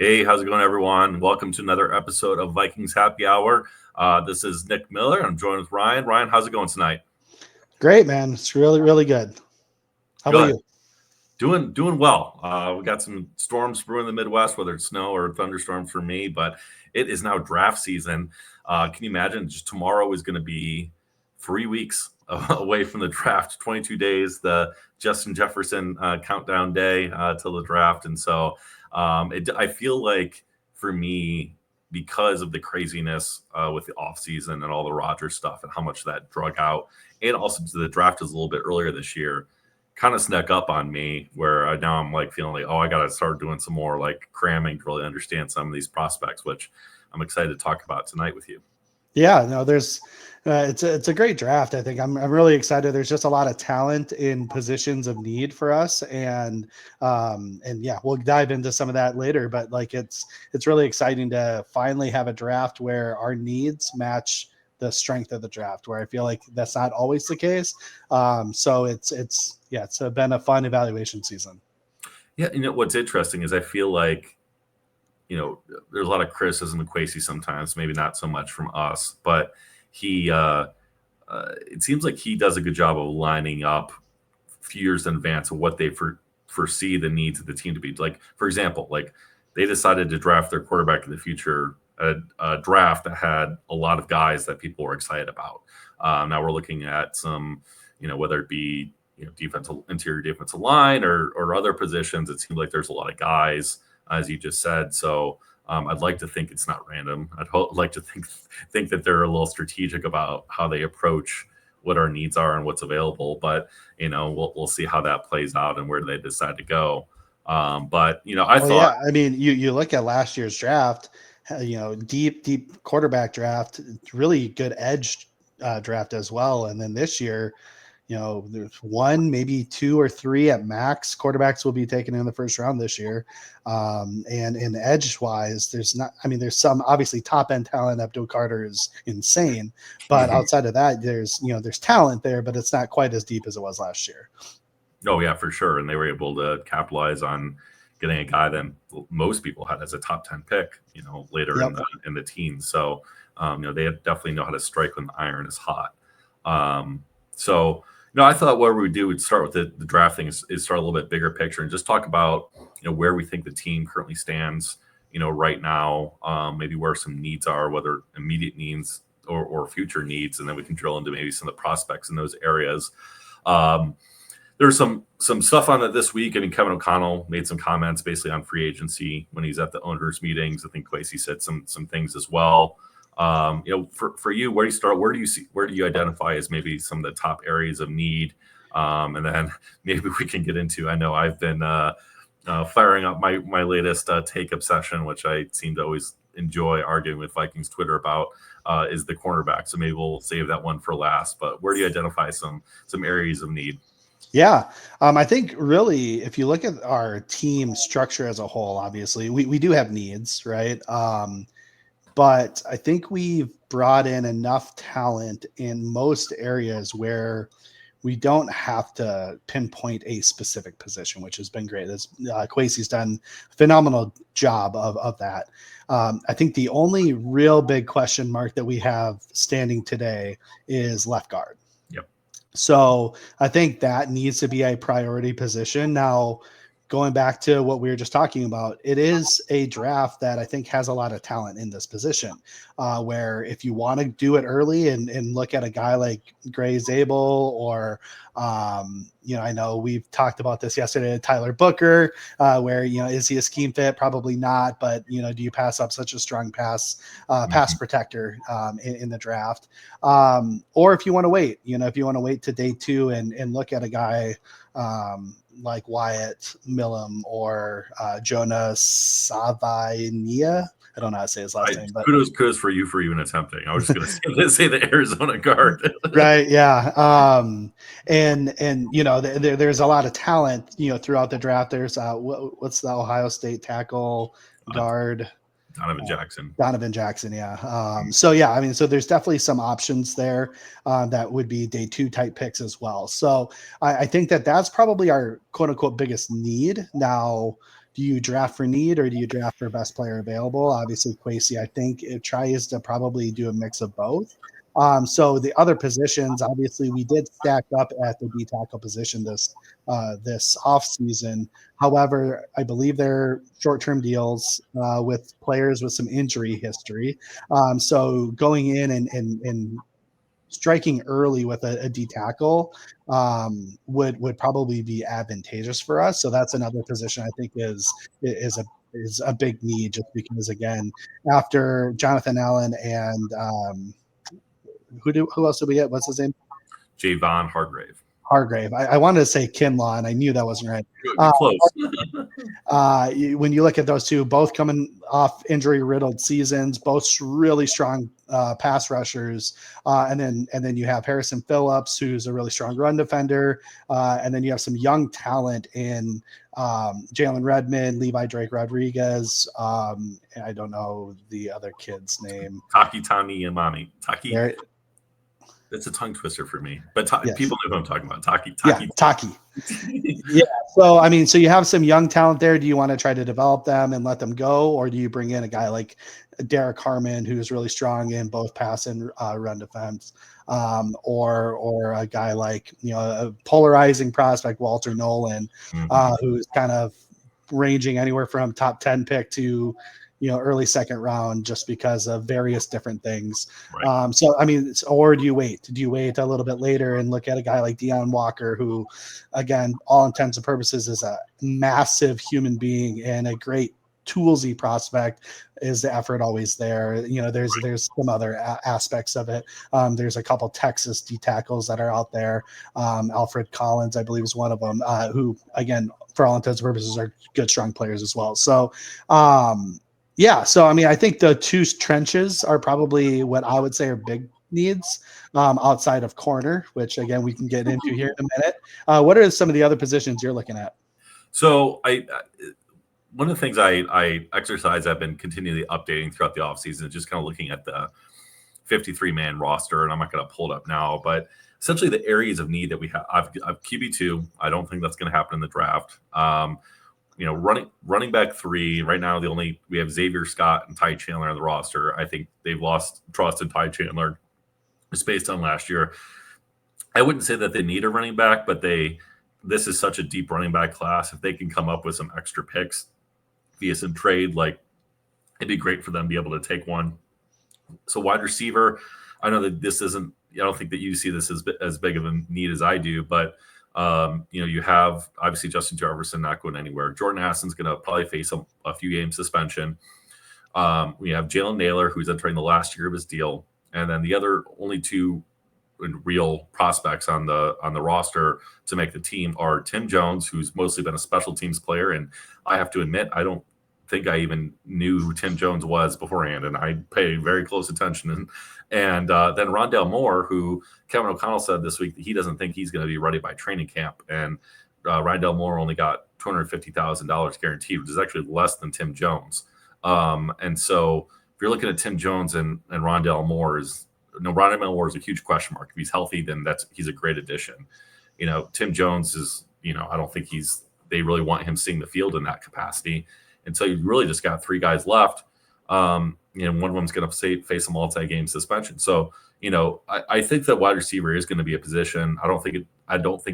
Hey, how's it going, everyone? Welcome to another episode of Vikings Happy Hour. This is Nick Miller. I'm joined with Ryan. Ryan, how's it going tonight? Great, man. It's really, really good. How about Good. you? Doing well. We got some storms brewing in the Midwest, whether it's snow or thunderstorms for me, but it is now draft season. Can you imagine? Just tomorrow is going to be 3 weeks away from the draft, 22 days, the Justin Jefferson countdown day till the draft. And so I feel like for me, because of the craziness with the offseason and all the Rodgers stuff and how much that drug out, and also the draft is a little bit earlier this year, kind of snuck up on me where now I'm like feeling like, oh, I got to start doing some more like cramming to really understand some of these prospects, which I'm excited to talk about tonight with you. Yeah, no, there's it's a great draft. I think I'm really excited. There's just a lot of talent in positions of need for us, and yeah, we'll dive into some of that later. But like it's really exciting to finally have a draft where our needs match the strength of the draft. Where I feel like that's not always the case. So it's been a fun evaluation season. Yeah, what's interesting is I feel like there's a lot of criticism of Quasey sometimes, maybe not so much from us, but he it seems like he does a good job of lining up a few years in advance of what they foresee the needs of the team to be. Like, for example, like they decided to draft their quarterback in the future, a draft that had a lot of guys that people were excited about. Now we're looking at some, whether it be defensive interior defensive line or other positions. It seems like there's a lot of guys, as you just said. So I'd like to think it's not random. Like to think that they're a little strategic about how they approach what our needs are and what's available. But we'll see how that plays out and where they decide to go. But I Well, thought, yeah, I mean, you look at last year's draft, deep quarterback draft, really good edge draft as well, and then this year, there's one, maybe two or three at max quarterbacks will be taken in the first round this year. And in edge wise, there's not, I mean, there's some obviously top end talent. Abdul Carter is insane, but outside of that, there's talent there, but it's not quite as deep as it was last year. oh yeah, for sure, and they were able to capitalize on getting a guy that most people had as a top 10 pick, later Yep. in the teens. So they definitely know how to strike when the iron is hot. So I thought what we would do would start with the drafting is start a little bit bigger picture and just talk about where we think the team currently stands, right now, maybe where some needs are, whether immediate needs or future needs, and then we can drill into maybe some of the prospects in those areas. Um, There's some stuff on it this week. I mean, Kevin O'Connell made some comments basically on free agency when he's at the owners' meetings. I think Quasey said some things as well. For you, where do you start? Where do you identify as maybe some of the top areas of need? And then maybe we can get into. I know I've been firing up my latest take obsession, which I seem to always enjoy arguing with Vikings Twitter about, is the cornerback. So maybe we'll save that one for last. But where do you identify some areas of need? Yeah. I think really, if you look at our team structure as a whole, obviously we do have needs, right? But I think we've brought in enough talent in most areas where we don't have to pinpoint a specific position, which has been great. As Quasey's done a phenomenal job of that. I think the only real big question mark that we have standing today is left guard. Yep. So I think that needs to be a priority position. Now, going back to what we were just talking about, it is a draft that I think has a lot of talent in this position. Where if you want to do it early and look at a guy like Gray Zabel or, I know we've talked about this yesterday, Tyler Booker, where, is he a scheme fit? Probably not. But, do you pass up such a strong pass protector in the draft? Or if you want to wait, if you want to wait to day two and look at a guy like Wyatt Millum or Jonas Savainia. I don't know how to say his last name, but Kudos for you for even attempting. I was just going to say the Arizona guard. right, yeah. And there's a lot of talent, throughout the draft. There's what's the Ohio State tackle guard? Donovan Jackson, yeah. So yeah, I mean, so there's definitely some options there that would be day two type picks as well. So I think that's probably our quote unquote biggest need. Now, do you draft for need or do you draft for best player available? Obviously, Kwesi, I think it tries to probably do a mix of both. So the other positions, obviously, we did stack up at the D tackle position this off season. However, I believe they're short-term deals with players with some injury history. So going in and striking early with a D tackle would probably be advantageous for us. So that's another position I think is a big need, just because again, after Jonathan Allen and who else did we get? What's his name? Javon Hargrave. Hargrave. I wanted to say Kinlaw, and I knew that wasn't right. Close. When you look at those two, both coming off injury-riddled seasons, both really strong pass rushers, and then you have Harrison Phillips, who's a really strong run defender, and then you have some young talent in Jalen Redmond, Levi Drake Rodriguez. I don't know the other kid's name. Taki Tani Imani. Taki. It's a tongue twister for me, but yes. People know who I'm talking about. Taki. Yeah. So, I mean, so you have some young talent there. Do you want to try to develop them and let them go? Or do you bring in a guy like Derek Harmon, who's really strong in both pass and run defense? Or a guy like, a polarizing prospect, Walter Nolan, who's kind of ranging anywhere from top 10 pick to, early second round, just because of various different things. Right. So, I mean, or do you wait? Do you wait a little bit later and look at a guy like Deion Walker, who, again, all intents and purposes is a massive human being and a great toolsy prospect? Is the effort always there? There's some other aspects of it. There's a couple Texas D tackles that are out there. Alfred Collins, I believe, is one of them, who, again, for all intents and purposes, are good, strong players as well. So, yeah, so I mean, I think the two trenches are probably what I would say are big needs outside of corner, which again we can get into here in a minute. What are some of the other positions you're looking at? So one of the things I exercise, I've been continually updating throughout the offseason, just kind of looking at the 53-man roster, and I'm not going to pull it up now, but essentially the areas of need that we have. I've QB2. I don't think that's going to happen in the draft. Running back 3 right now. We have Xavier Scott and Ty Chandler on the roster. I think they've lost trust in Ty Chandler just based on last year. I wouldn't say that they need a running back, but this is such a deep running back class. If they can come up with some extra picks via some trade, it'd be great for them to be able to take one. So wide receiver, I know that this isn't. I don't think that you see this as big of a need as I do, but. You have obviously Justin Jefferson not going anywhere. Jordan Addison's going to probably face a few game suspension. We have Jalen Naylor, who's entering the last year of his deal, and then the only two real prospects on the roster to make the team are Tim Jones, who's mostly been a special teams player, and I have to admit I don't think I even knew who Tim Jones was beforehand, and I pay very close attention. And then Rondale Moore, who Kevin O'Connell said this week that he doesn't think he's going to be ready by training camp. And Rondale Moore only got $250,000 guaranteed, which is actually less than Tim Jones. And so if you're looking at Tim Jones and Rondale Moore Rondale Moore is a huge question mark. If he's healthy, then he's a great addition. Tim Jones is, I don't think they really want him seeing the field in that capacity. And so you really just got 3 guys left. One of them's going to face a multi-game suspension. So, I think that wide receiver is going to be a position. I don't think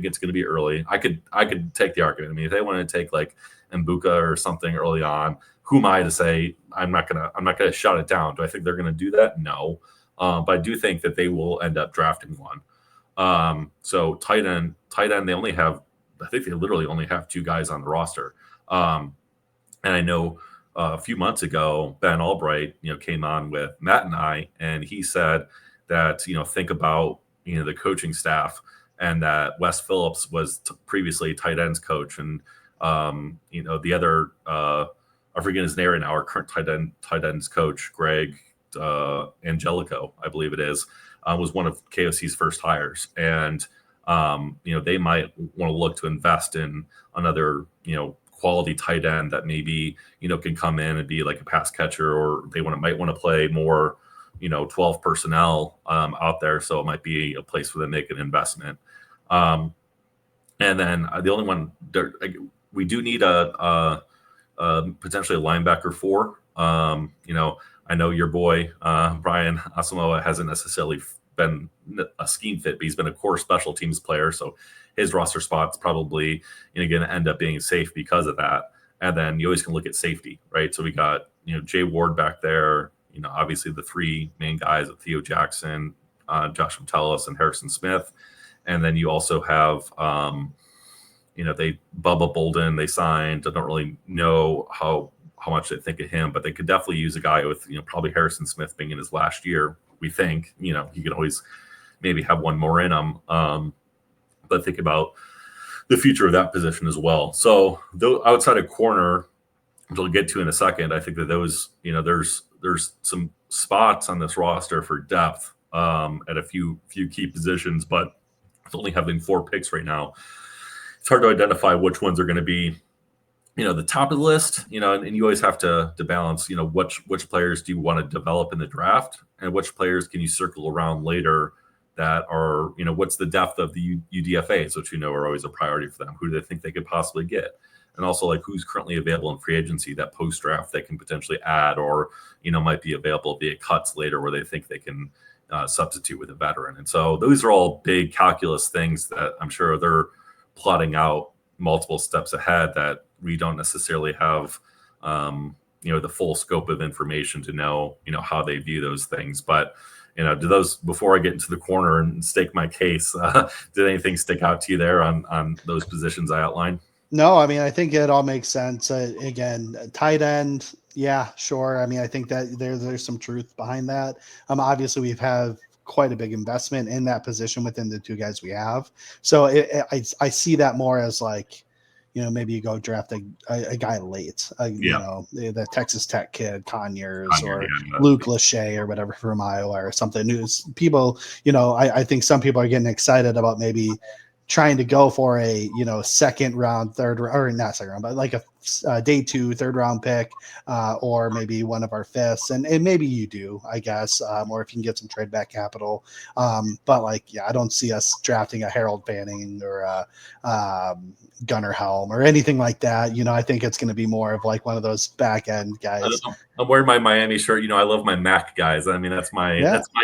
it's going to be early. I could take the argument. I mean, if they wanted to take like Mbuka or something early on, who am I to say I'm not gonna shut it down? Do I think they're going to do that? No, but I do think that they will end up drafting one. So tight end, they I think they literally only have 2 guys on the roster. And I know a few months ago, Ben Albright, came on with Matt and I, and he said that, think about, the coaching staff, and that Wes Phillips was previously tight ends coach. And, the other, I forget his name right now, our current tight ends coach, Greg Angelico, I believe it is, was one of KOC's first hires. And, they might want to look to invest in another, quality tight end that maybe, can come in and be like a pass catcher, or they might want to play more, 12 personnel out there. So it might be a place where they make an investment. And then the only one we do need a potentially a linebacker 4. I know your boy Brian Asamoah hasn't necessarily been a scheme fit, but he's been a core special teams player, so his roster spot's probably going to end up being safe because of that. And then you always can look at safety, right? So we got Jay Ward back there. Obviously the 3 main guys of Theo Jackson, Josh Metellus, and Harrison Smith. And then you also have they Bubba Bolden they signed. I don't really know how much they think of him, but they could definitely use a guy with probably Harrison Smith being in his last year. We think he could always maybe have one more in him, but think about the future of that position as well. So outside of corner, which we'll get to in a second, I think that those there's some spots on this roster for depth at a few key positions, but with only having 4 picks right now, it's hard to identify which ones are going to be the top of the list, and you always have to balance, which players do you want to develop in the draft and which players can you circle around later that are, what's the depth of the UDFAs, which are always a priority for them. Who do they think they could possibly get? And also like who's currently available in free agency that post draft they can potentially add or, might be available via cuts later where they think they can substitute with a veteran. And so those are all big calculus things that I'm sure they're plotting out multiple steps ahead that we don't necessarily have, the full scope of information to know, how they view those things. But, do those, before I get into the corner and stake my case, did anything stick out to you there on those positions I outlined? No, I mean, I think it all makes sense. Again, tight end, yeah, sure. I mean, I think that there's some truth behind that. Obviously, we've had quite a big investment in that position within the 2 guys we have. So I see that more as like, maybe you go draft a guy late, the Texas Tech kid, Conyers, or Luke Lachey or whatever from Iowa or something. People, I think some people are getting excited about maybe trying to go for a second round, third or not second round, but like a day 2, third round pick, or maybe one of our fifths, and maybe you do, I guess, or if you can get some trade back capital. But I don't see us drafting a Harold Fanning or a Gunnar Helm or anything like that. I think it's going to be more of like one of those back end guys. I'm wearing my Miami shirt. I love my Mac guys. I mean, that's my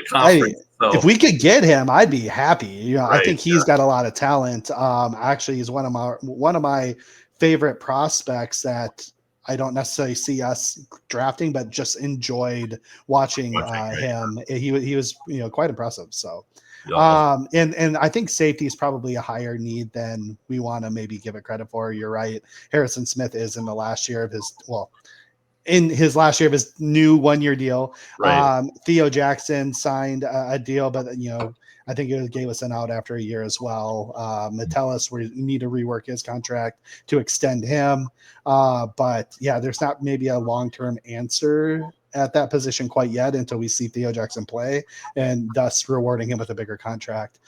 conference. So if we could get him, I'd be happy. I think he's got a lot of talent. Actually, he's one of my favorite prospects that I don't necessarily see us drafting, but just enjoyed watching him. He was quite impressive. So, and I think safety is probably a higher need than we want to maybe give it credit for. You're right. Harrison Smith is in the last year of his new 1-year deal. Right. Theo Jackson signed a deal, but I think it gave us an out after a year as well. Metellus, we need to rework his contract to extend him. But yeah, there's not maybe a long-term answer at that position quite yet until we see Theo Jackson play, and thus rewarding him with a bigger contract.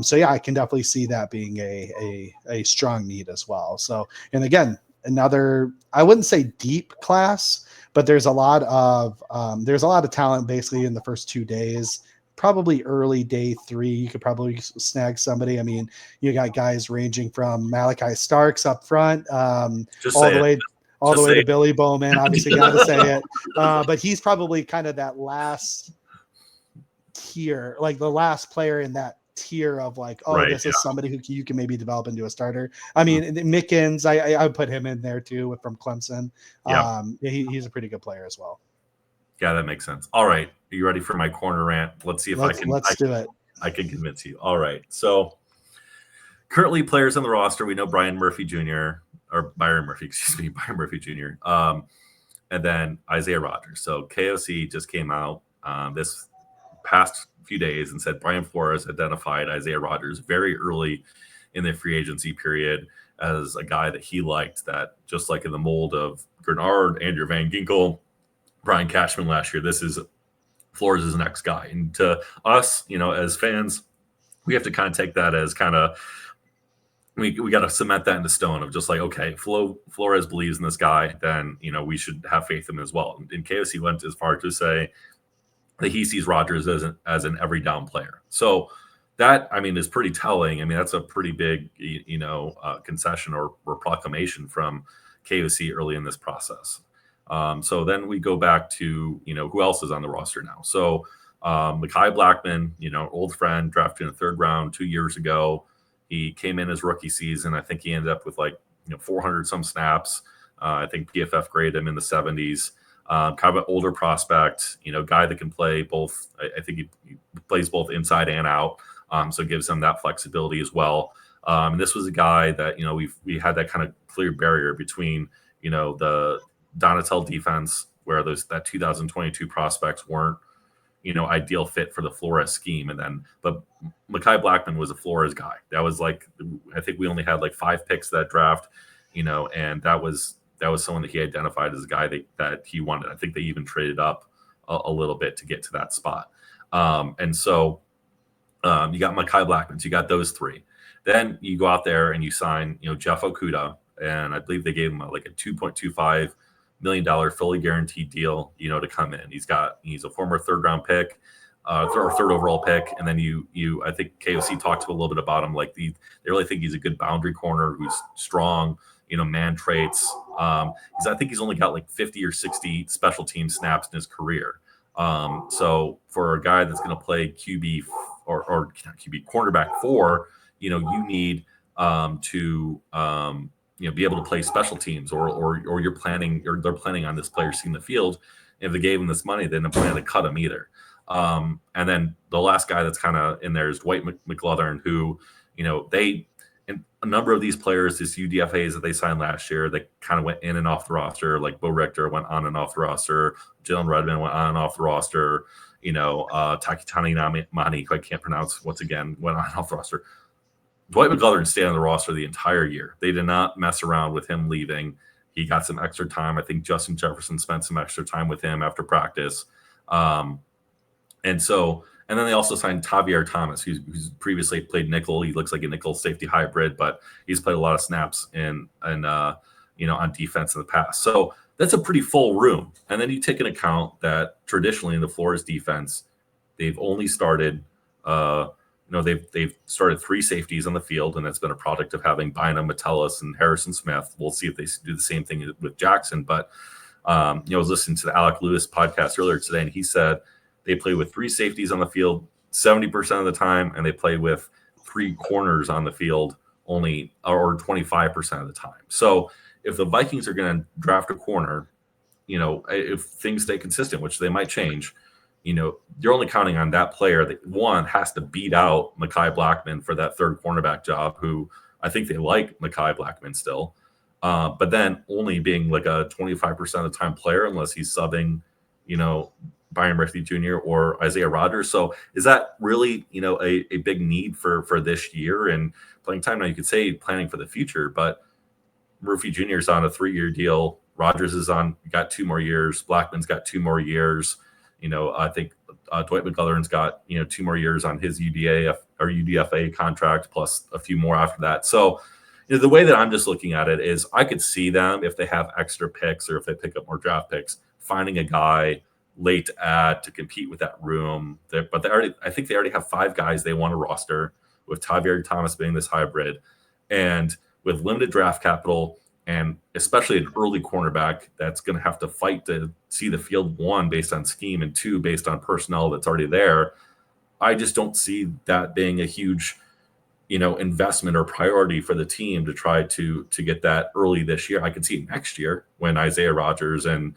So yeah, I can definitely see that being a strong need as well. So, and again, another, I wouldn't say deep class, but there's a lot of talent basically in the first 2 days. Probably early day 3, you could probably snag somebody. I mean, you got guys ranging from Malachi Starks up front, all the way to Billy Bowman. Obviously, got to say it. But he's probably kind of that last tier, like the last player in that tier of like, this is somebody who you can maybe develop into a starter. I mean, Mickens, I would put him in there too from Clemson. He's a pretty good player as well. Yeah, that makes sense. All right. Are you ready for my corner rant? Let's see if I can do it. I can convince you. All right. So currently players on the roster, we know Byron Murphy Jr. And then Isaiah Rodgers. So KOC just came out this past few days and said Brian Flores identified Isaiah Rodgers very early in the free agency period as a guy that he liked, that just like in the mold of Gernard, Andrew Van Ginkel, Brian Cashman last year, this is Flores' next guy. And to us, as fans, we have to kind of take that as kind of, we got to cement that into stone of just like, okay, Flores believes in this guy, then, we should have faith in him as well. And KOC went as far to say that he sees Rodgers as an every down player. So that, I mean, is pretty telling. I mean, that's a pretty big, concession or proclamation from KOC early in this process. So then we go back to, who else is on the roster now? So Mekhi Blackman, old friend, drafted in the 3rd round 2 years ago. He came in his rookie season. I think he ended up with 400 some snaps. I think PFF graded him in the 70s. Kind of an older prospect, guy that can play both. I think he plays both inside and out. So it gives them that flexibility as well. And this was a guy that, we had that kind of clear barrier between, the Donatel defense, where that 2022 prospects weren't, ideal fit for the Flores scheme. But Mekhi Blackman was a Flores guy. That was I think we only had 5 picks that draft, and that was someone that he identified as a guy that he wanted. I think they even traded up a little bit to get to that spot. And so you got Mekhi Blackman. So you got those 3. Then you go out there and you sign, Jeff Okudah, and I believe they gave him a $2.25 million fully guaranteed deal, to come in. He's a former 3rd round pick, or 3rd overall pick, and then I think KOC talked to a little bit about him. They really think he's a good boundary corner who's strong, man traits. I think he's only got 50 or 60 special team snaps in his career. So for a guy that's going to play QB or not QB, cornerback 4, you need to be able to play special teams, or they're planning on this player seeing the field. If they gave him this money, they didn't plan to cut him either. And then the last guy that's kind of in there is Dwight McGlothern, who, and a number of these players, these UDFAs that they signed last year, they kind of went in and off the roster. Like Bo Richter went on and off the roster. Jalen Redmond went on and off the roster. Takitani Mani, who I can't pronounce, once again, went on and off the roster. Dwight McGlothern stayed on the roster the entire year. They did not mess around with him leaving. He got some extra time. I think Justin Jefferson spent some extra time with him after practice. And then they also signed Tavier Thomas, who's previously played nickel. He looks like a nickel safety hybrid, but he's played a lot of snaps on defense in the past. So that's a pretty full room. And then you take into account that traditionally in the Flores defense, they've only started they've started 3 safeties on the field, and that's been a product of having Bynum, Metellus, and Harrison Smith. We'll see if they do the same thing with Jackson. But I was listening to the Alec Lewis podcast earlier today, and he said they play with 3 safeties on the field 70% of the time, and they play with 3 corners on the field only, or 25% of the time. So if the Vikings are going to draft a corner, if things stay consistent, which they might change, you're only counting on that player that, one, has to beat out Mekhi Blackman for that 3rd cornerback job, who I think they like Mekhi Blackman still, but then only being a 25% of the time player unless he's subbing, Byron Murphy Jr. or Isaiah Rodgers. So is that really, a big need for this year and playing time? Now you could say planning for the future, but Murphy Jr. is on a 3-year deal. Rodgers is got 2 more years. Blackman's got 2 more years. I think Dwight McGlothern's got 2 more years on his UDFA contract, plus a few more after that. So the way that I'm just looking at it is I could see them, if they have extra picks or if they pick up more draft picks, finding a guy late to add to compete with that room. But I think they already have 5 guys they want to roster, with Tavier Thomas being this hybrid, and with limited draft capital, and especially an early cornerback that's going to have to fight to see the field, 1, based on scheme, and 2, based on personnel that's already there. I just don't see that being a huge, investment or priority for the team to try to get that early this year. I could see next year when Isaiah Rodgers and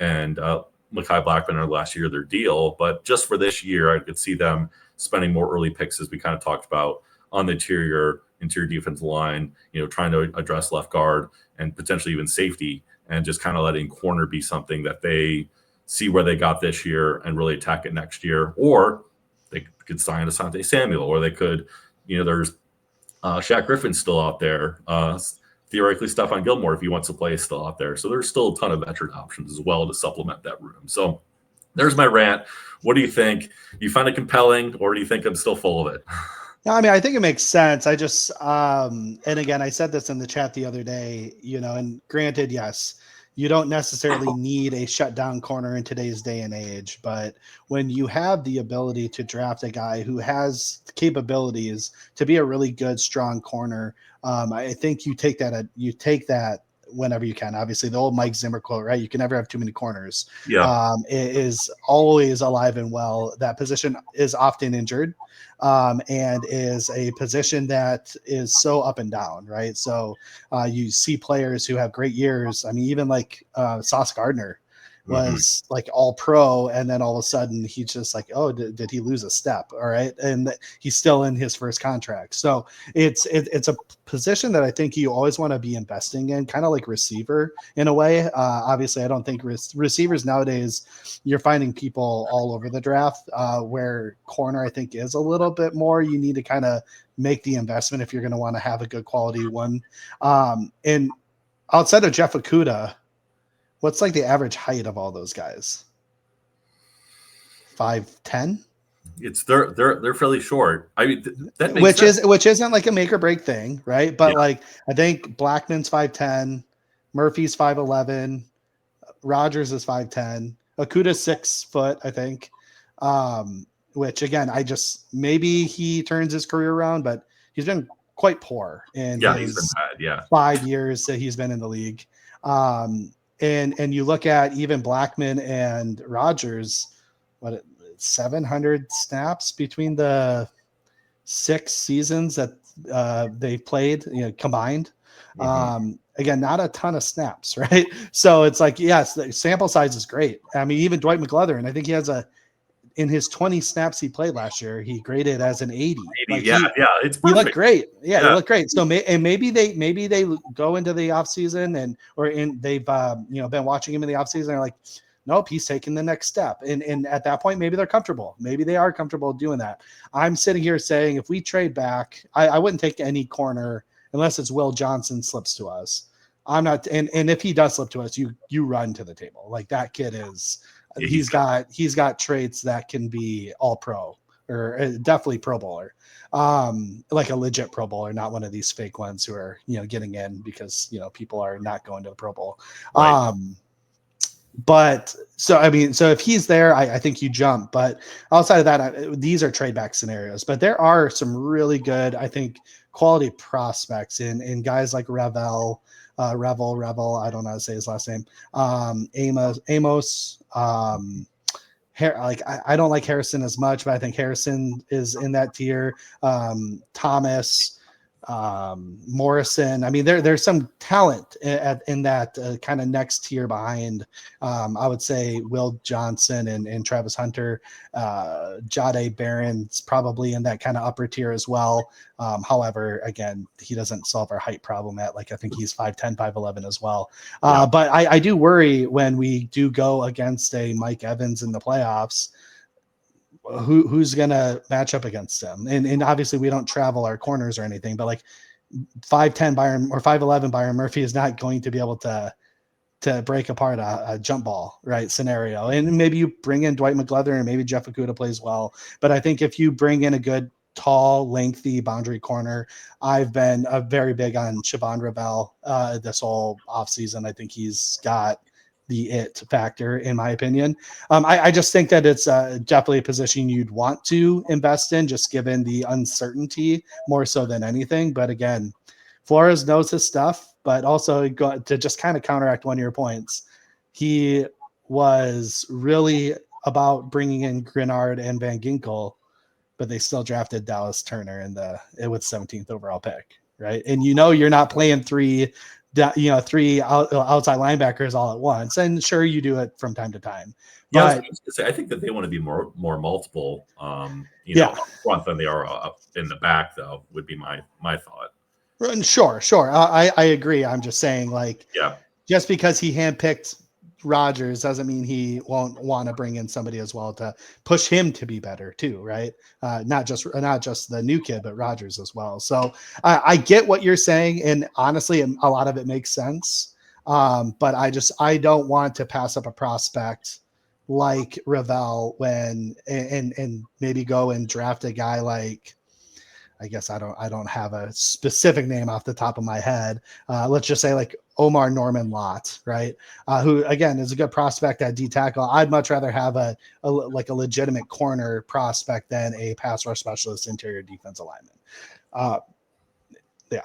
Mekhi Blackman are last year of their deal. But just for this year, I could see them spending more early picks, as we kind of talked about, on the interior defensive line, trying to address left guard and potentially even safety, and just kind of letting corner be something that they see where they got this year and really attack it next year. Or they could sign Asante Samuel, or they could, there's Shaq Griffin still out there. Theoretically, Stephon Gilmore, if he wants to play, is still out there. So there's still a ton of veteran options as well to supplement that room. So there's my rant. What do you think? Do you find it compelling, or do you think I'm still full of it? No, I mean, I think it makes sense. I just, and again, I said this in the chat the other day, and granted, yes, you don't necessarily need a shutdown corner in today's day and age, but when you have the ability to draft a guy who has capabilities to be a really good, strong corner, I think you take that whenever you can. Obviously, the old Mike Zimmer quote, right? You can never have too many corners. Yeah. It is always alive and well. That position is often injured, and is a position that is so up and down, right? So you see players who have great years. I mean, even like Sauce Gardner Mm-hmm. was like all pro, and then all of a sudden he's just like, oh, did he lose a step? All right, and he's still in his first contract. So it's a position that I think you always want to be investing in, kind of like receiver in a way. Obviously, I don't think receivers nowadays, you're finding people all over the draft, where corner I think is a little bit more. You need to kind of make the investment if you're going to want to have a good quality one. And outside of Jeff Okuda, what's like the average height of all those guys? 5'10"? It's they're fairly short. I mean, that makes sense. Which isn't like a make or break thing, right? But Yeah. like I think Blackman's 5'10", Murphy's 5'11", Rogers is 5'10", Okuda's 6 foot, I think. Which again, I just maybe he turns his career around, but he's been quite poor in Yeah, he's been his bad. Yeah. 5 years that he's been in the league. And you look at even Blackman and Rogers, what 700 snaps between the 6 seasons that they've played, combined. Mm-hmm. Again, not a ton of snaps, right? So it's like, yes, the sample size is great. I mean, even Dwight McLeather, I think he has in his 20 snaps he played last year, he graded as an 80. 80, Like yeah, it's he looked perfect. great. Yeah, he Yeah. looked great. So maybe they go into the offseason they've been watching him in the offseason. They're like, nope, he's taking the next step. And at that point, maybe they're comfortable. Maybe they are comfortable doing that. I'm sitting here saying if we trade back, I wouldn't take any corner unless it's Will Johnson slips to us. I'm not, and if he does slip to us, you run to the table. Like that kid is, Yeah, he's got traits that can be all pro or definitely pro bowler, like a legit pro bowler, not one of these fake ones who are getting in because people are not going to the Pro Bowl. right. But so I mean, so if he's there, I think you jump. But outside of that, these are trade back scenarios. But there are some really good, I think, quality prospects in guys like Revel. I don't know how to say his last name. Amos. I don't like Harrison as much, but I think Harrison is in that tier. Thomas, Morrison. I mean, there's some talent in that kind of next tier behind. I would say Will Johnson and Travis Hunter. Jade Barron's probably in that kind of upper tier as well. However, again, he doesn't solve our height problem I think he's 5'10", 5'11" as well. Yeah. But I do worry when we do go against a Mike Evans in the playoffs, who's going to match up against him. And obviously we don't travel our corners or anything, but like 5'10" Byron or 5'11" Byron Murphy is not going to be able to break apart a jump ball, right, scenario. And maybe you bring in Dwight McLeather and maybe Jeff Okuda plays well. But I think if you bring in a good, tall, lengthy boundary corner, I've been very big on Siobhan Ravel this whole offseason. I think he's got the it factor, in my opinion. I just think that it's definitely a position you'd want to invest in, just given the uncertainty more so than anything. But again, Flores knows his stuff, but also to just kind of counteract one of your points, he was really about bringing in Grenard and Van Ginkel, but they still drafted Dallas Turner it was 17th overall pick, right? And you're not playing three outside linebackers all at once. And sure, you do it from time to time. Yeah, But I was going to say, I think that they want to be more multiple, yeah, up front than they are up in the back, though, would be my thought. sure. I agree. I'm just saying, like, Yeah. just because he handpicked Rodgers doesn't mean he won't want to bring in somebody as well to push him to be better too, right? Not just the new kid, but Rodgers as well. So I get what you're saying, and honestly, a lot of it makes sense. But I don't want to pass up a prospect like Ravel and maybe go and draft a guy like, I guess I don't have a specific name off the top of my head. Let's just say like Omar Norman Lott, right? Who again is a good prospect at D tackle. I'd much rather have a legitimate corner prospect than a pass rush specialist interior defense alignment. Yeah.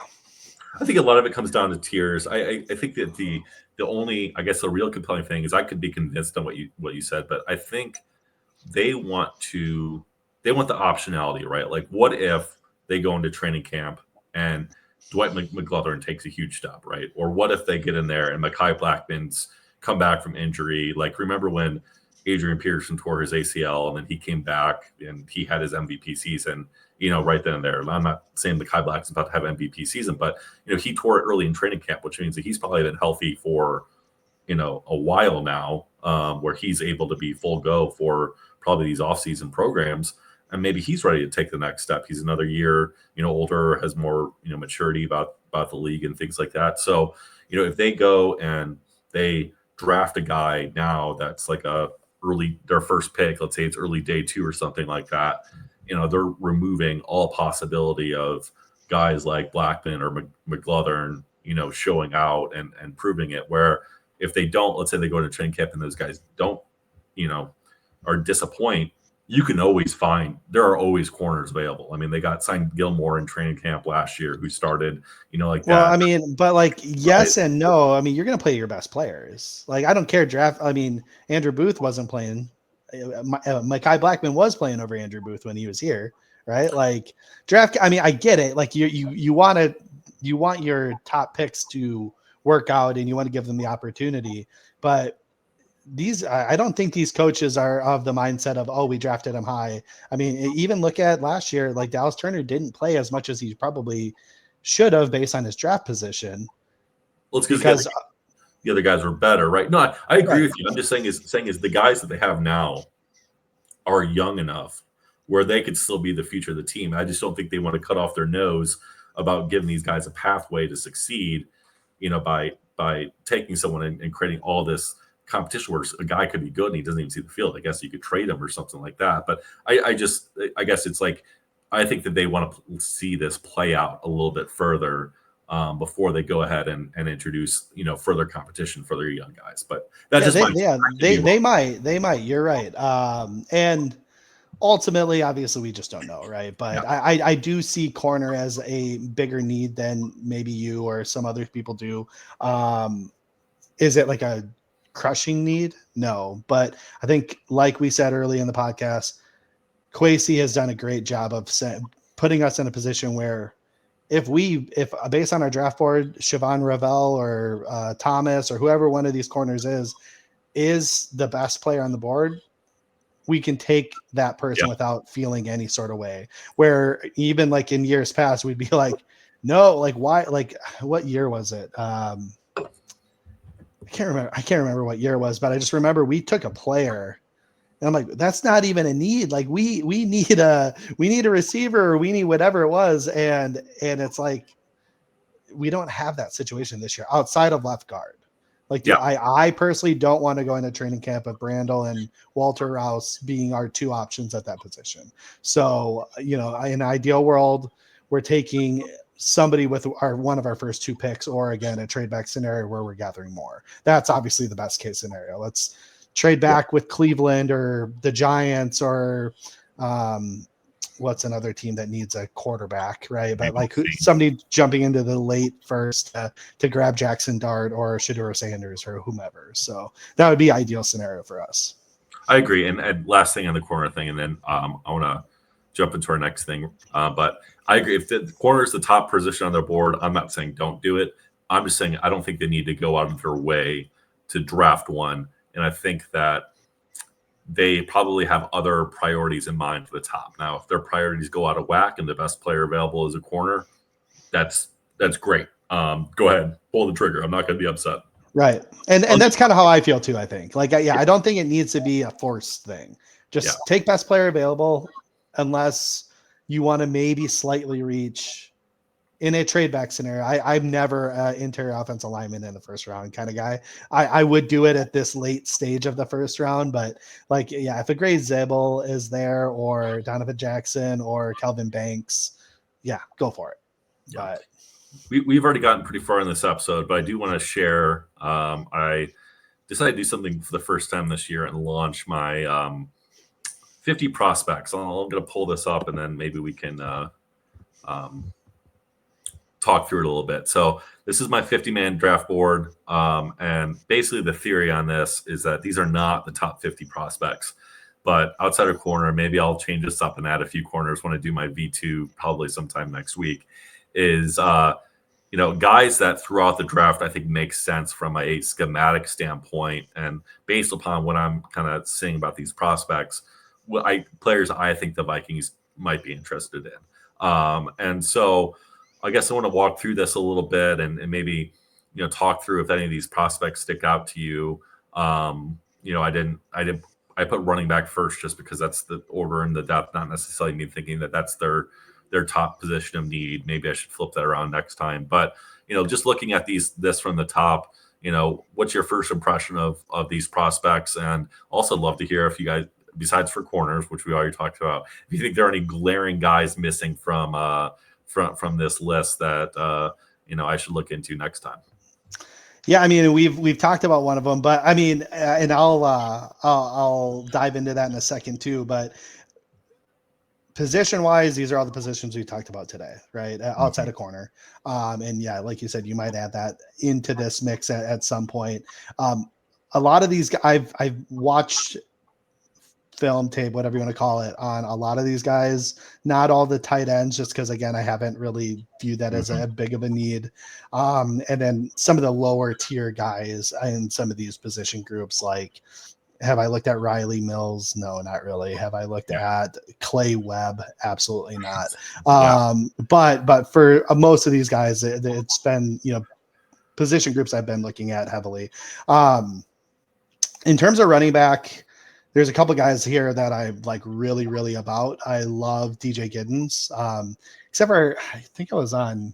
I think a lot of it comes down to tiers. I think that the only, I guess, the real compelling thing is I could be convinced on what you said, but I think they want to they want the optionality, right? Like, what if they go into training camp and Dwight McGlothern takes a huge step, right? Or what if they get in there and Mekhi Blackman's come back from injury? Like, remember when Adrian Peterson tore his ACL and then he came back and he had his MVP season, right then and there. I'm not saying Mekhi Black's about to have MVP season, but he tore it early in training camp, which means that he's probably been healthy for a while now, where he's able to be full go for probably these off-season programs, and maybe he's ready to take the next step. He's another year older, has more maturity about the league and things like that. So if they go and they draft a guy now that's like their first pick, let's say it's early day 2 or something like that, they're removing all possibility of guys like Blackman or McGlothern showing out and proving it. Where if they don't, let's say they go to training camp and those guys don't, or disappoint, you can always there are always corners available. I mean, they signed Gilmore in training camp last year, who started, like Well, that. I mean, but like, yes Right. and no. I mean, you're going to play your best players. Like, I don't care. I mean, Andrew Booth wasn't playing. Mekhi Blackman was playing over Andrew Booth when he was here, right? Like, draft. I mean, I get it. Like, you want your top picks to work out and you want to give them the opportunity, but I don't think these coaches are of the mindset of, oh, we drafted him high. I mean, even look at last year, like Dallas Turner didn't play as much as he probably should have based on his draft position. Let's Because the other guys were better, right? No, I agree right. with you. I'm just saying is the guys that they have now are young enough where they could still be the future of the team. I just don't think they want to cut off their nose about giving these guys a pathway to succeed, by taking someone and creating all this competition where a guy could be good and he doesn't even see the field. I guess you could trade him or something like that. But I guess it's like, I think that they want to see this play out a little bit further, before they go ahead and introduce further competition for their young guys. But that's just my They might. You're right. And ultimately, obviously, we just don't know, right? But yeah. I do see corner as a bigger need than maybe you or some other people do. Is it like a crushing need? No, but I think, like we said early in the podcast, Kwesi has done a great job of putting us in a position where if based on our draft board, Siobhan Ravel or Thomas or whoever one of these corners is the best player on the board, we can take that person without feeling any sort of way. Where even like in years past, we'd be like, no, like why? Like what year was it? I can't remember what year it was, but I just remember we took a player and I'm like, that's not even a need. Like we need a receiver, or we need whatever it was. And it's like, we don't have that situation this year outside of left guard. Like, I personally don't want to go into training camp with Brandel and Walter Rouse being our two options at that position. So, in an ideal world, we're taking somebody with one of our first 2 picks, or again, a trade back scenario where we're gathering more. That's obviously the best case scenario. Let's trade back with Cleveland or the Giants or what's another team that needs a quarterback, right? But like somebody jumping into the late first to grab Jackson Dart or Shedeur Sanders or whomever. So that would be ideal scenario for us. I agree. And last thing on the corner thing, and then I want to jump into our next thing. But I agree. If the corner is the top position on their board, I'm not saying don't do it. I'm just saying I don't think they need to go out of their way to draft one. And I think that they probably have other priorities in mind for the top. Now, if their priorities go out of whack and the best player available is a corner, that's great. Go ahead, pull the trigger. I'm not going to be upset. Right. And that's kind of how I feel too, I think. Like, I don't think it needs to be a forced thing. Just take best player available, unless you want to maybe slightly reach in a trade back scenario. I'm never interior offensive lineman in the first round kind of guy. I would do it at this late stage of the first round, but like, if a Gray Zabel is there or Donovan Jackson or Kelvin Banks, go for it. Yeah. But we've already gotten pretty far in this episode, but I do want to share. I decided to do something for the first time this year and launch my 50 prospects. I'm going to pull this up, and then maybe we can talk through it a little bit. So this is my 50-man draft board. And basically the theory on this is that these are not the top 50 prospects. But outside of corner, maybe I'll change this up and add a few corners when I do my V2 probably sometime next week, is guys that throughout the draft I think makes sense from a schematic standpoint and based upon what I'm kind of saying about these prospects, players I think the Vikings might be interested in. And so I guess I want to walk through this a little bit and maybe talk through if any of these prospects stick out to you. I put running back first just because that's the order and the depth, not necessarily me thinking that that's their top position of need. Maybe I should flip that around next time. But just looking at this from the top, what's your first impression of these prospects? And also love to hear if you guys, besides for corners, which we already talked about, if you think there are any glaring guys missing from this list that I should look into next time. Yeah, I mean, we've talked about one of them, but I mean, and I'll dive into that in a second too. But position wise, these are all the positions we talked about today, right? Outside of corner, and yeah, like you said, you might add that into this mix at some point. A lot of these, I've watched film tape, whatever you want to call it, on a lot of these guys, not all the tight ends, just because again, I haven't really viewed that as a big of a need. And then some of the lower tier guys in some of these position groups, like, have I looked at Riley Mills? No, not really. Have I looked at Clay Webb? Absolutely not. But for most of these guys, it's been, position groups I've been looking at heavily. In terms of running back, there's a couple guys here that I like really, really about. I love DJ Giddens, except for I think I was on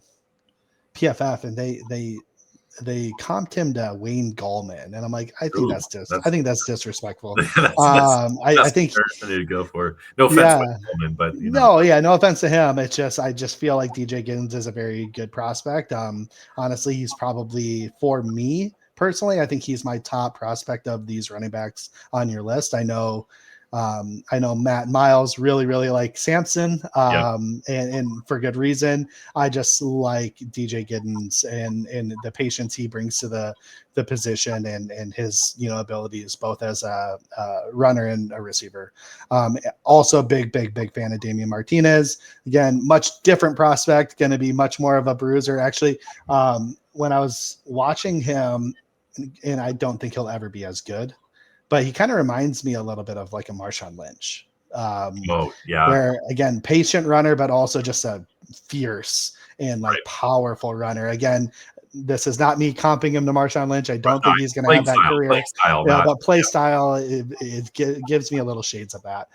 PFF and they comped him to Wayne Gallman, and I'm like, I think that's disrespectful. I think to go for. No offense, Gallman, but no offense to him. It's just I just feel like DJ Giddens is a very good prospect. Honestly, he's probably, for me personally, I think he's my top prospect of these running backs on your list. I know Matt Miles really, really like Sampson, and for good reason. I just like DJ Giddens and the patience he brings to the position and his abilities both as a runner and a receiver. Also, big fan of Damian Martinez. Again, much different prospect, going to be much more of a bruiser. Actually, when I was watching him, and I don't think he'll ever be as good, but he kind of reminds me a little bit of like a Marshawn Lynch. Where again, patient runner, but also just a fierce and like powerful runner. Again, this is not me comping him to Marshawn Lynch. I don't think he's going to have that career. But play style, it gives me a little shades of that.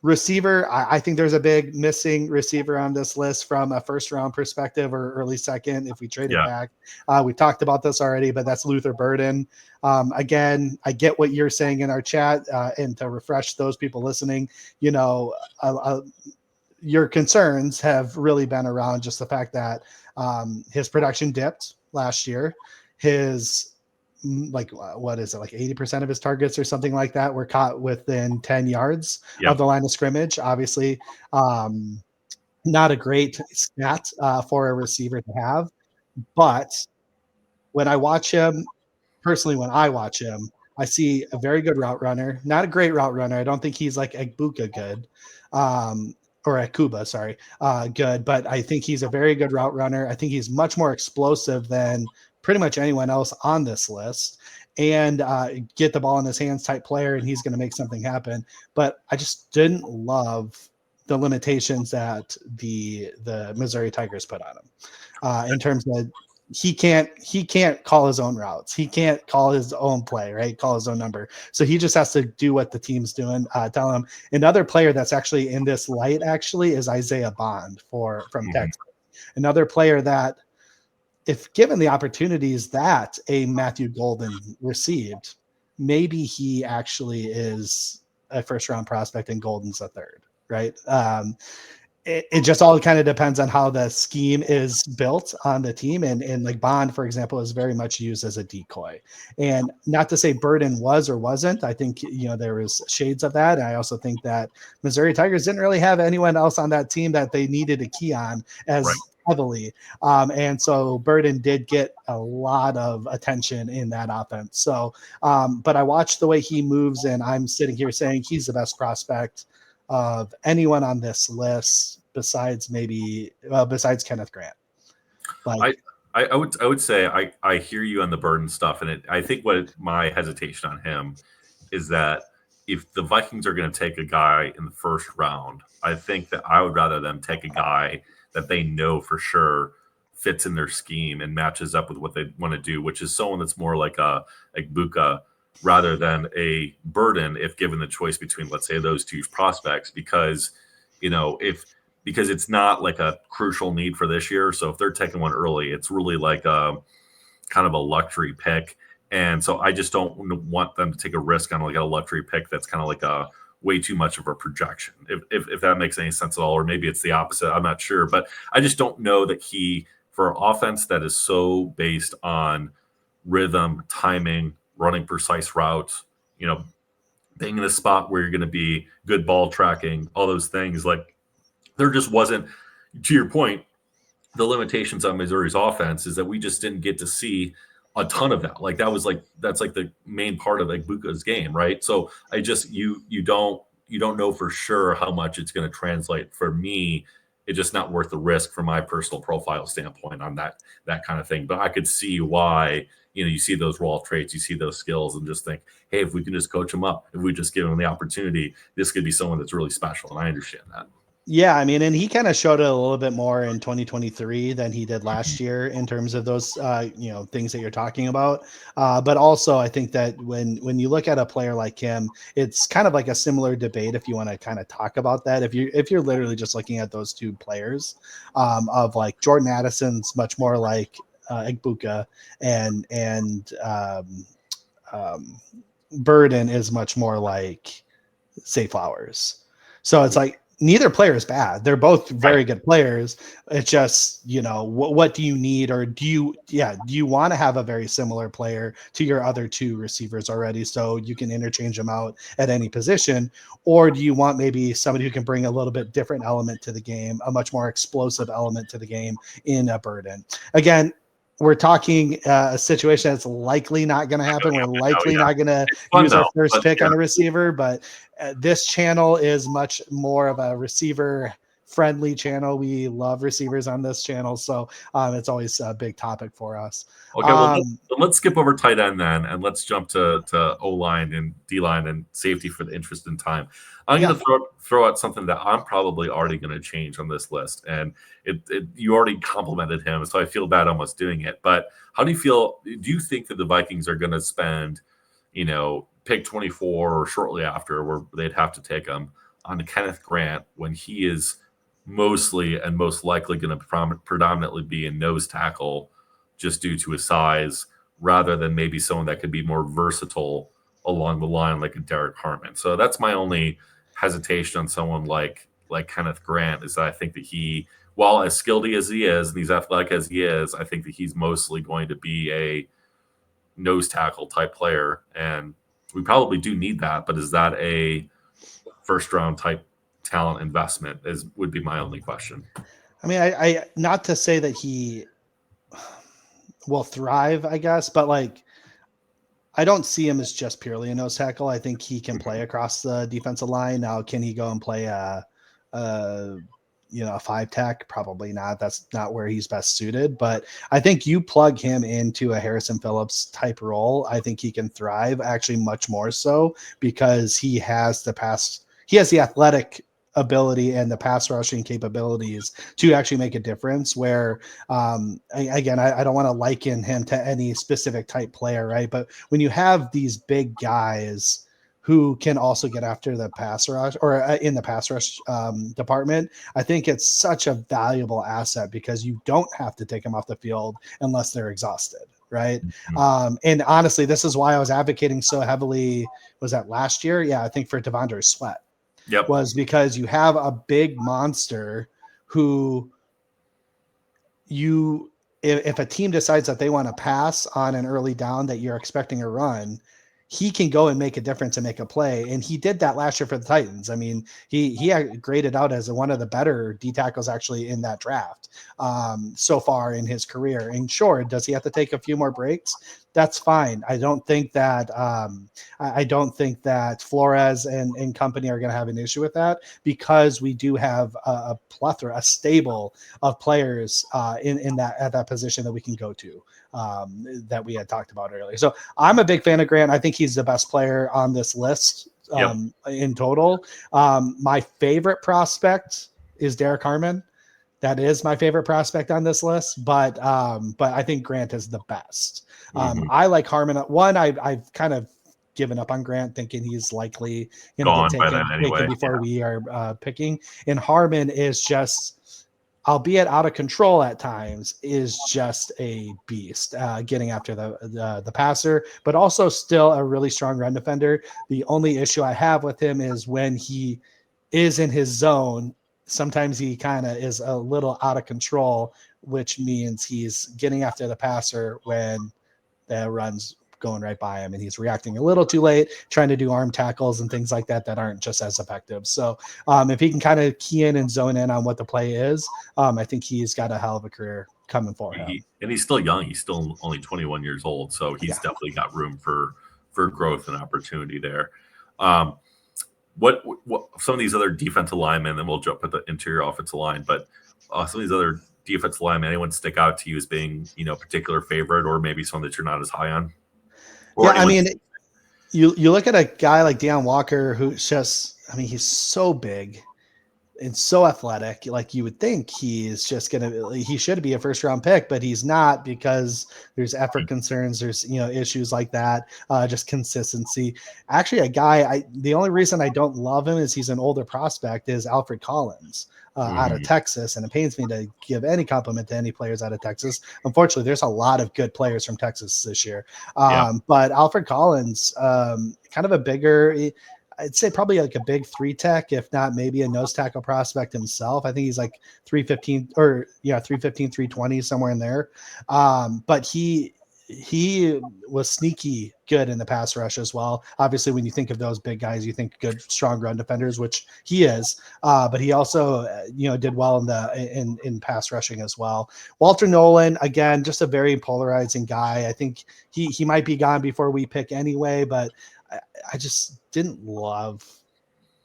Receiver, I think there's a big missing receiver on this list from a first round perspective or early second if we trade it back. We talked about this already, but that's Luther Burden. Again, I get what you're saying in our chat, and to refresh those people listening, your concerns have really been around just the fact that his production dipped last year. His what is it, like 80% of his targets or something like that were caught within 10 yards of the line of scrimmage. Obviously, not a great stat for a receiver to have. But when I watch him, I see a very good route runner, not a great route runner. I don't think he's like Egbuka good. Or Akuba, sorry, good. But I think he's a very good route runner. I think he's much more explosive than pretty much anyone else on this list, and get the ball in his hands type player, and he's going to make something happen. But I just didn't love the limitations that the Missouri Tigers put on him in terms of he can't call his own routes. He can't call his own play, right? Call his own number. So he just has to do what the team's doing, tell him. Another player that's actually in this light is Isaiah Bond from Texas. Another player that, if given the opportunities that a Matthew Golden received, maybe he actually is a first round prospect and Golden's a third, right? It just all kind of depends on how the scheme is built on the team. And like Bond, for example, is very much used as a decoy. And not to say Burden was or wasn't. I think, there was shades of that. And I also think that Missouri Tigers didn't really have anyone else on that team that they needed a key on as heavily. And so Burden did get a lot of attention in that offense. So, but I watched the way he moves, and I'm sitting here saying he's the best prospect of anyone on this list besides besides Kenneth Grant. I, Like, I would say I hear you on the Burden stuff, and I think what my hesitation on him is that if the Vikings are going to take a guy in the first round, I think that I would rather them take a guy that they know for sure fits in their scheme and matches up with what they want to do, which is someone that's more like a Buka rather than a Burden if given the choice between, let's say, those two prospects, because if because it's not like a crucial need for this year. So if they're taking one early, it's really like a kind of a luxury pick. And so I just don't want them to take a risk on like a luxury pick that's kind of like a way too much of a projection, if that makes any sense at all, or maybe it's the opposite. I'm not sure, but I just don't know that for an offense that is so based on rhythm, timing, running precise routes, being in a spot where you're going to be good ball tracking, all those things, like there just wasn't, to your point, the limitations on Missouri's offense is that we just didn't get to see a ton of that. Like that's like the main part of like Buka's game, right? So I just you don't know for sure how much it's going to translate. For me, it's just not worth the risk from my personal profile standpoint on that kind of thing. But I could see why you see those raw traits, you see those skills, and just think, hey, if we can just coach him up, if we just give him the opportunity, this could be someone that's really special. And I understand that. yeah, I mean, and he kind of showed it a little bit more in 2023 than he did last year in terms of those, things that you're talking about. But also, I think that when you look at a player like him, it's kind of like a similar debate if you want to kind of talk about that. If you're literally just looking at those two players, of like Jordan Addison's much more like Egbuka, and Burden is much more like Say Flowers. So it's like neither player is bad. They're both very Right. good players. It's just, what do you need, or do you want to have a very similar player to your other two receivers already so you can interchange them out at any position? Or do you want maybe somebody who can bring a little bit different element to the game, a much more explosive element to the game in a Burden? Again, we're talking a situation that's likely not going to happen. We're likely Yeah. not going to It's fun use our though. first But pick yeah. on a receiver, but this channel is much more of a receiver friendly channel. We love receivers on this channel, so it's always a big topic for us. Okay, well, let's skip over tight end then, and let's jump to O line and D line and safety for the interest in time. I'm Yeah. going to throw out something that I'm probably already going to change on this list, and you already complimented him, so I feel bad almost doing it. But how do you feel? Do you think that the Vikings are going to spend, pick 24 or shortly after, where they'd have to take him on Kenneth Grant when he is mostly and most likely going to predominantly be in nose tackle, just due to his size, rather than maybe someone that could be more versatile along the line, like a Derek Harmon. So that's my only hesitation on someone like Kenneth Grant, is that I think that while as skilled as he is and he's athletic as he is, I think that he's mostly going to be a nose tackle type player, and we probably do need that. But is that a first round type talent investment? Would be my only question. I mean, I not to say that he will thrive, I guess, but like I don't see him as just purely a nose tackle. I think he can play across the defensive line. Now, can he go and play a five tech? Probably not. That's not where he's best suited. But I think you plug him into a Harrison Phillips type role, I think he can thrive, actually much more so, because he has the athletic ability and the pass rushing capabilities to actually make a difference. Where again, I don't want to liken him to any specific type player, right? But when you have these big guys who can also get after the pass rush, or in the pass rush department, I think it's such a valuable asset because you don't have to take them off the field unless they're exhausted, right? And honestly, this is why I was advocating so heavily. Was that last year? Yeah, I think for Devondre Sweat, Yep. was because you have a big monster who if a team decides that they want to pass on an early down that you're expecting a run, he can go and make a difference and make a play. And he did that last year for the Titans. I mean, he had graded out as one of the better D tackles actually in that draft so far in his career. And sure, does he have to take a few more breaks? That's fine. I don't think that Flores and company are going to have an issue with that, because we do have a plethora, a stable of players in that at that position that we can go to that we had talked about earlier. So I'm a big fan of Grant. I think he's the best player on this list in total. My favorite prospect is Derek Harmon. That is my favorite prospect on this list, but I think Grant is the best. I like Harmon. One, I've kind of given up on Grant, thinking he's likely going to get taken before we are picking. And Harmon is just, albeit out of control at times, is just a beast getting after the passer, but also still a really strong run defender. The only issue I have with him is when he is in his zone, sometimes he kind of is a little out of control, which means he's getting after the passer when the run's going right by him and he's reacting a little too late, trying to do arm tackles and things like that aren't just as effective. So if he can kind of key in and zone in on what the play is, I think he's got a hell of a career coming for him. And he's still young. He's still only 21 years old. So he's definitely got room for growth and opportunity there. What some of these other defensive linemen, then we'll jump at the interior offensive line, but some of these other defensive linemen, anyone stick out to you as being, particular favorite, or maybe someone that you're not as high on? Or I mean, you look at a guy like Deion Walker, who's just, I mean, he's so big and so athletic. Like, you would think he should be a first round pick, but he's not, because there's effort concerns. There's, issues like that, just consistency. Actually, the only reason I don't love him is he's an older prospect, is Alfred Collins out of Texas. And it pains me to give any compliment to any players out of Texas. Unfortunately, there's a lot of good players from Texas this year. But Alfred Collins, kind of a bigger, I'd say probably like a big 3-tech, if not maybe a nose tackle prospect himself. I think he's like 315 or 315, 320, somewhere in there. But he was sneaky good in the pass rush as well. Obviously, when you think of those big guys, you think good, strong run defenders, which he is. But he also, did well in pass rushing as well. Walter Nolan, again, just a very polarizing guy. I think he might be gone before we pick anyway, but I just didn't love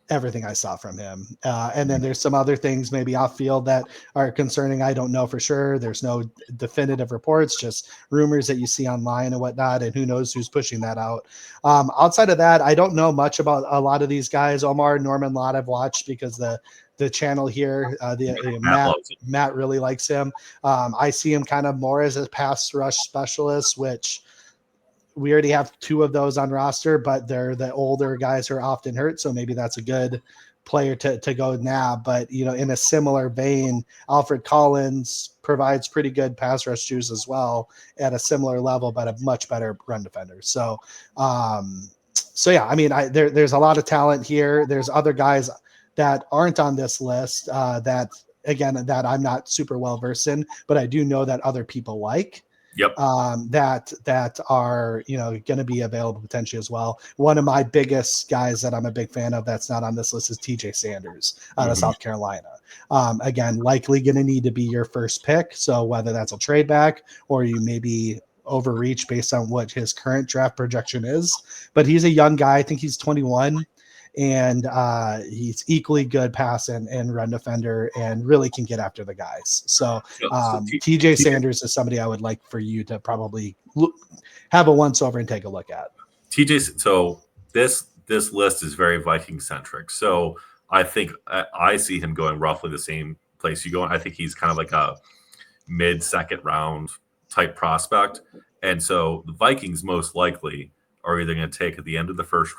everything I saw from him. And then there's some other things maybe off field that are concerning. I don't know for sure. There's no definitive reports, just rumors that you see online and whatnot, and who knows who's pushing that out. Outside of that, I don't know much about a lot of these guys. Omar Norman Lott I've watched because the channel here, Matt really likes him. I see him kind of more as a pass rush specialist, which we already have 2 of those on roster, but they're the older guys who are often hurt. So maybe that's a good player to go nab. But, in a similar vein, Alfred Collins provides pretty good pass rush juice as well at a similar level, but a much better run defender. So yeah, I mean, there's a lot of talent here. There's other guys that aren't on this list that I'm not super well versed in, but I do know that other people like. Yep. That are, going to be available potentially as well. One of my biggest guys that I'm a big fan of that's not on this list is TJ Sanders out of South Carolina. Again, likely going to need to be your first pick. So whether that's a trade back or you maybe overreach based on what his current draft projection is, but he's a young guy. I think he's 21. And he's equally good pass and run defender, and really can get after the guys. So TJ Sanders is somebody I would like for you to probably have a once over and take a look at. TJ, so this list is very Viking centric. So I think I see him going roughly the same place you go. I think he's kind of like a mid-second round type prospect. And so the Vikings most likely are either going to take at the end of the first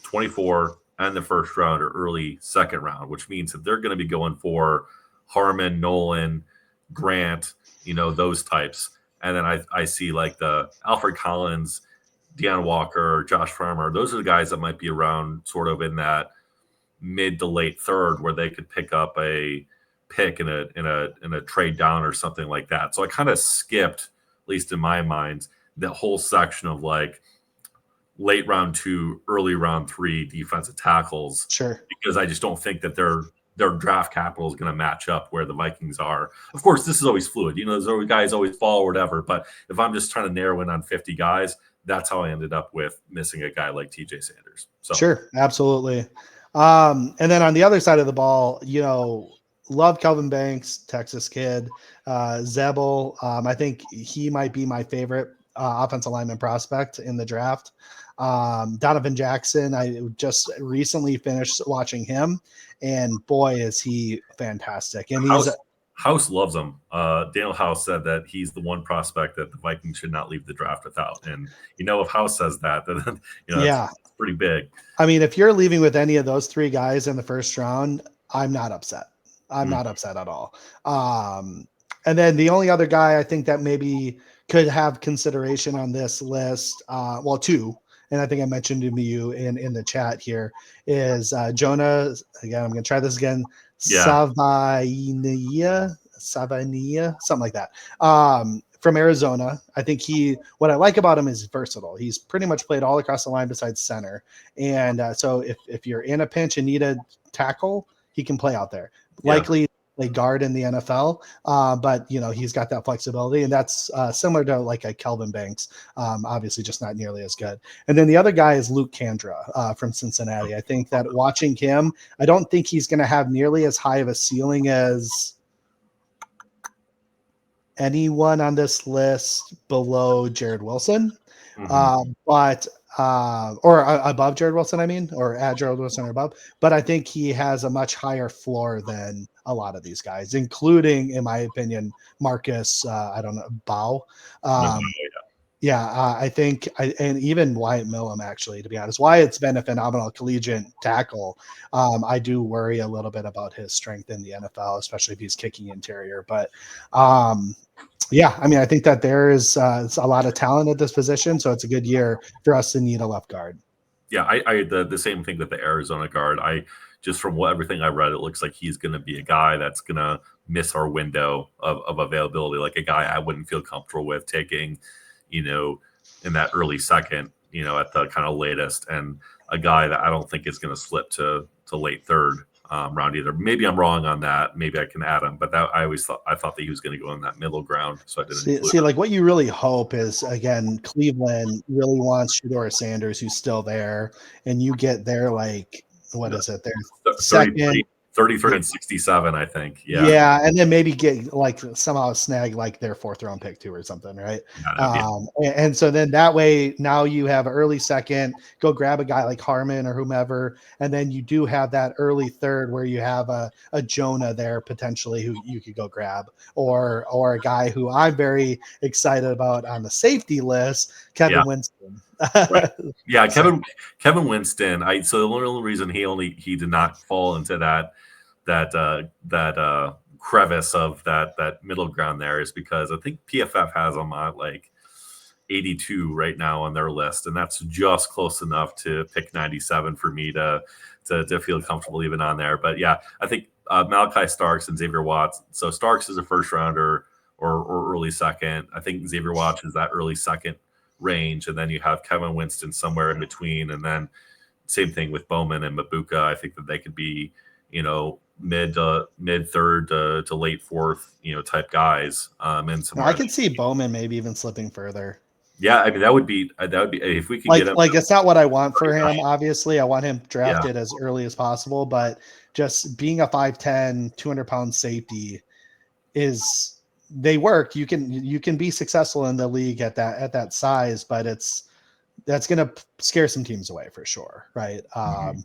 24 and the first round or early second round, which means that they're going to be going for Harmon, Nolan, Grant, those types. And then I see like the Alfred Collins, Deion Walker, Josh Farmer. Those are the guys that might be around sort of in that mid to late third, where they could pick up a pick in a trade down or something like that. So I kind of skipped, at least in my mind, that whole section of like late round 2, early round 3 defensive tackles Sure. because I just don't think that their draft capital is going to match up where the Vikings are. Of course, this is always fluid. There's always guys always fall or whatever. But if I'm just trying to narrow in on 50 guys, that's how I ended up with missing a guy like TJ Sanders. So Sure, absolutely. And then on the other side of the ball, love Kelvin Banks, Texas kid, Zebel. I think he might be my favorite offensive lineman prospect in the draft. Donovan Jackson, I just recently finished watching him, and boy, is he fantastic. And House loves him. Daniel House said that he's the one prospect that the Vikings should not leave the draft without. And if House says that, then yeah, that's pretty big. I mean, if you're leaving with any of those three guys in the first round, I'm not upset. I'm not upset at all. And then the only other guy I think that maybe could have consideration on this list, well, two, and I think I mentioned to you in the chat here, is Jonah. Again, I'm going to try this again. Yeah. Savania, something like that. From Arizona. I think what I like about him is versatile. He's pretty much played all across the line besides center. And so if you're in a pinch and need a tackle, he can play out there. Likely play guard in the NFL, but he's got that flexibility, and that's similar to like a Kelvin Banks, obviously just not nearly as good. And then the other guy is Luke Kandra from Cincinnati. I think that watching him, I don't think he's going to have nearly as high of a ceiling as anyone on this list below Jared Wilson, but or above Jared Wilson, I mean, or at Jared Wilson or above. But I think he has a much higher floor than a lot of these guys, including, in my opinion, Marcus. I don't know, Bow. I think, and even Wyatt Millum, actually, to be honest. Wyatt's been a phenomenal collegiate tackle. I do worry a little bit about his strength in the NFL, especially if he's kicking interior. But I think that there is a lot of talent at this position, so it's a good year for us to need a left guard. Yeah, I had the same thing with the Arizona guard. Just from everything I read, it looks like he's going to be a guy that's going to miss our window of availability, like a guy I wouldn't feel comfortable with taking, in that early second, at the kind of latest, and a guy that I don't think is going to slip to late third round either. Maybe I'm wrong on that. Maybe I can add him, but I thought that he was going to go in that middle ground, so I didn't see like what you really hope is, again, Cleveland really wants Shedeur Sanders, who's still there, and you get their is it? Their second. 33 and 67, I think. Yeah, and then maybe get somehow snag their 4th round pick too or something, right? And so then that way now you have early second, go grab a guy like Harmon or whomever, and then you do have that early third where you have a Jonah there potentially who you could go grab, or a guy who I'm very excited about on the safety list, Kevin Winston. Right. Yeah, Kevin Winston. So the only reason he did not fall into that crevice of that middle ground there is because I think PFF has him at 82 right now on their list, and that's just close enough to pick 97 for me to feel comfortable even on there. But yeah, I think Malachi Starks and Xavier Watts. So Starks is a first rounder or early second. I think Xavier Watts is that early second range, and then you have Kevin Winston somewhere in between, and then same thing with Bowman and Mabuka. I think that they could be mid third to late fourth type guys. And I could see Bowman maybe even slipping further. Yeah, I mean that would be if we could get him. It's not what I want for him. Obviously, I want him drafted as early as possible, but just being a 5'10", 200-pound safety they work. You can be successful in the league at that size, but that's going to scare some teams away for sure. Right.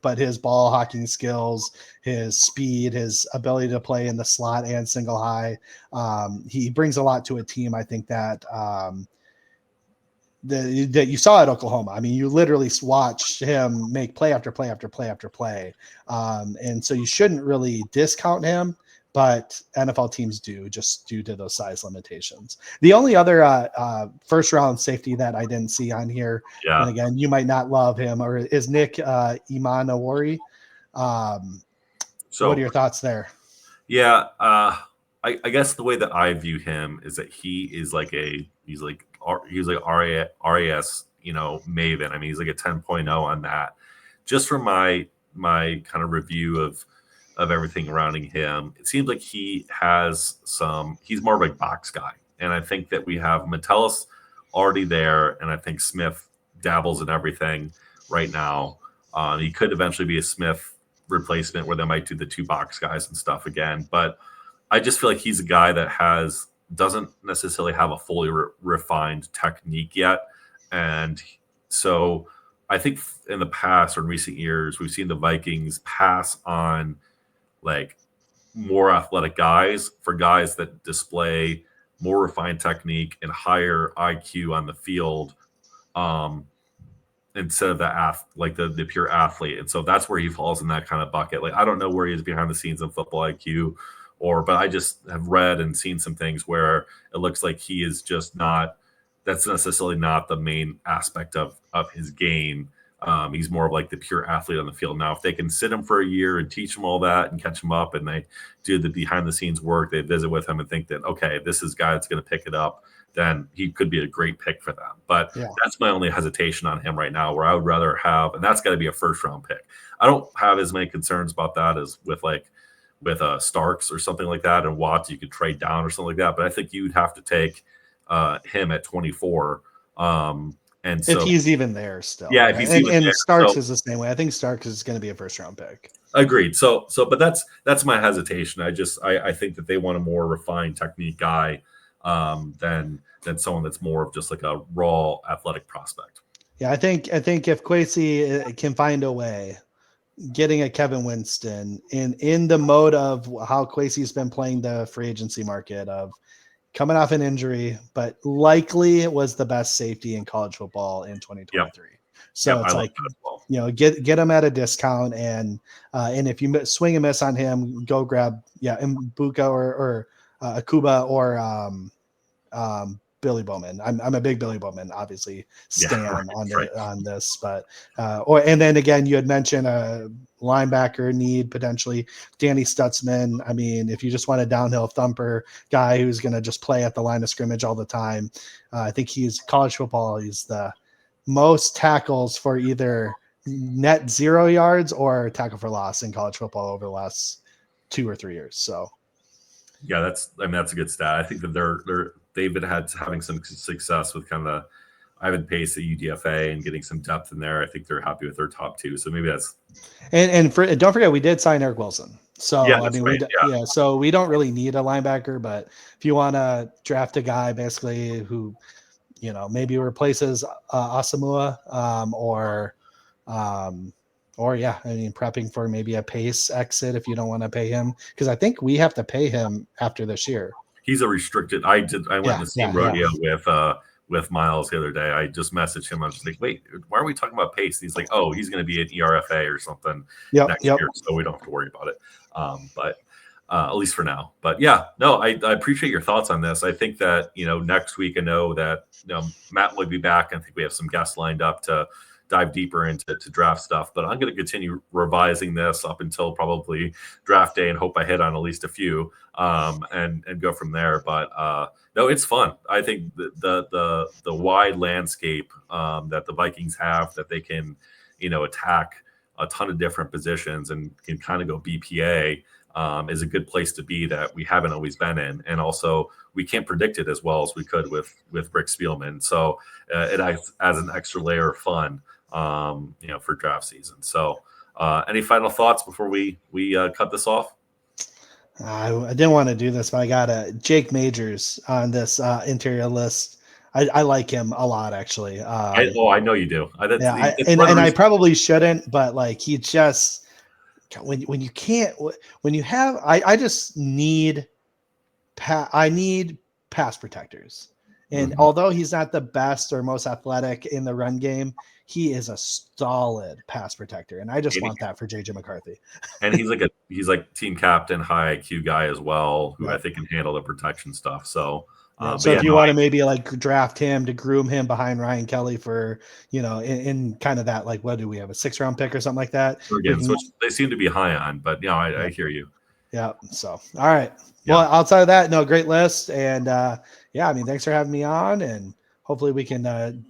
But his ball hawking skills, his speed, his ability to play in the slot and single high, he brings a lot to a team. I think that, that you saw at Oklahoma. I mean, you literally watched him make play after play after play after play. And so you shouldn't really discount him, but NFL teams do, just due to those size limitations. The only other first round safety that I didn't see on here, and again, you might not love him, or is Nick Imanawari. So what are your thoughts there? Yeah, I guess the way that I view him is that he's like RAS maven. I mean, he's like a 10.0 on that. Just from my kind of review of everything surrounding him, it seems like he's more of a box guy. And I think that we have Metellus already there, and I think Smith dabbles in everything right now. He could eventually be a Smith replacement where they might do the two box guys and stuff again. But I just feel like he's a guy that doesn't necessarily have a fully refined technique yet. And so I think in the past or in recent years, we've seen the Vikings pass on like more athletic guys for guys that display more refined technique and higher IQ on the field, instead of the pure athlete. And so that's where he falls in that kind of bucket. Like, I don't know where he is behind the scenes in football IQ, but I just have read and seen some things where it looks like he is just not. That's necessarily not the main aspect of his game. He's more of like the pure athlete on the field. Now, if they can sit him for a year and teach him all that and catch him up, and they do the behind the scenes work, they visit with him and think that, okay, this is a guy that's going to pick it up, then he could be a great pick for them. But that's my only hesitation on him right now, where I would rather have, and that's got to be a first round pick. I don't have as many concerns about that as with Starks or something like that, and Watts you could trade down or something like that. But I think you'd have to take him at 24. And so, if he's even there still, yeah, if he's even and there. Starks is the same way. I think Starks is going to be a first round pick. Agreed. But that's my hesitation. I think that they want a more refined technique guy than someone that's more of just like a raw athletic prospect. Yeah, I think if Kwesi can find a way, getting a Kevin Winston in the mode of how Kwesi's been playing the free agency market of coming off an injury, but likely it was the best safety in college football in 2023. Yep. So it's like, well, get him at a discount, and if you swing and miss on him, go grab Mbuka or Akuba or Billy Bowman. I'm a big Billy Bowman, obviously, on this, but and then again, you had mentioned a linebacker need potentially, Danny Stutzman. I mean, if you just want a downhill thumper guy who's going to just play at the line of scrimmage all the time, I think college football. He's the most tackles for either net 0 yards or tackle for loss in college football over the last 2 or 3 years. So. Yeah, that's a good stat. I think that they've been having some success with kind of Ivan Pace at UDFA and getting some depth in there. I think they're happy with their top two. So maybe that's and don't forget we did sign Eric Wilson. So yeah, I mean, so we don't really need a linebacker, but if you want to draft a guy basically who, maybe replaces Asamoah, prepping for maybe a Pace exit if you don't want to pay him, because I think we have to pay him after this year. He's a restricted. I went in the same rodeo with Miles the other day. I just messaged him. I was just like, wait, why are we talking about Pace? And he's like, oh, he's going to be an ERFA or something next year, so we don't have to worry about it. But at least for now. But yeah, no, I appreciate your thoughts on this. I think that next week, I know that Matt will be back. I think we have some guests lined up to dive deeper into draft stuff, but I'm going to continue revising this up until probably draft day and hope I hit on at least a few and go from there. But no, it's fun. I think the wide landscape that the Vikings have, that they can attack a ton of different positions and can kind of go BPA, is a good place to be that we haven't always been in. And also we can't predict it as well as we could with Rick Spielman. So it adds an extra layer of fun for draft season. So any final thoughts before we cut this off? I didn't want to do this, but I got Jake Majors on this interior list. I like him a lot, actually. I know you do. I probably shouldn't, but like he just when you can't when you have I just need I need pass protectors. And although he's not the best or most athletic in the run game, he is a solid pass protector, and I just want that for JJ McCarthy. And he's like team captain, high IQ guy as well, who I think can handle the protection stuff. So, if you want to maybe like draft him to groom him behind Ryan Kelly for in kind of that, like, what do we have, a 6th round pick or something like that? Again, so they seem to be high on, but I hear you. Yeah. So all right. Yeah. Well, outside of that, no, great list, and I mean, thanks for having me on, and hopefully we can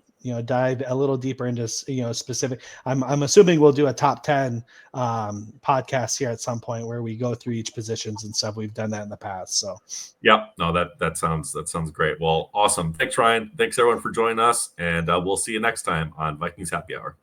dive a little deeper into specific. I'm assuming we'll do a top 10 podcast here at some point where we go through each positions and stuff. We've done that in the past. So yeah, no, that sounds great. Well, awesome. Thanks, Ryan. Thanks everyone for joining us, and we'll see you next time on Vikings Happy Hour.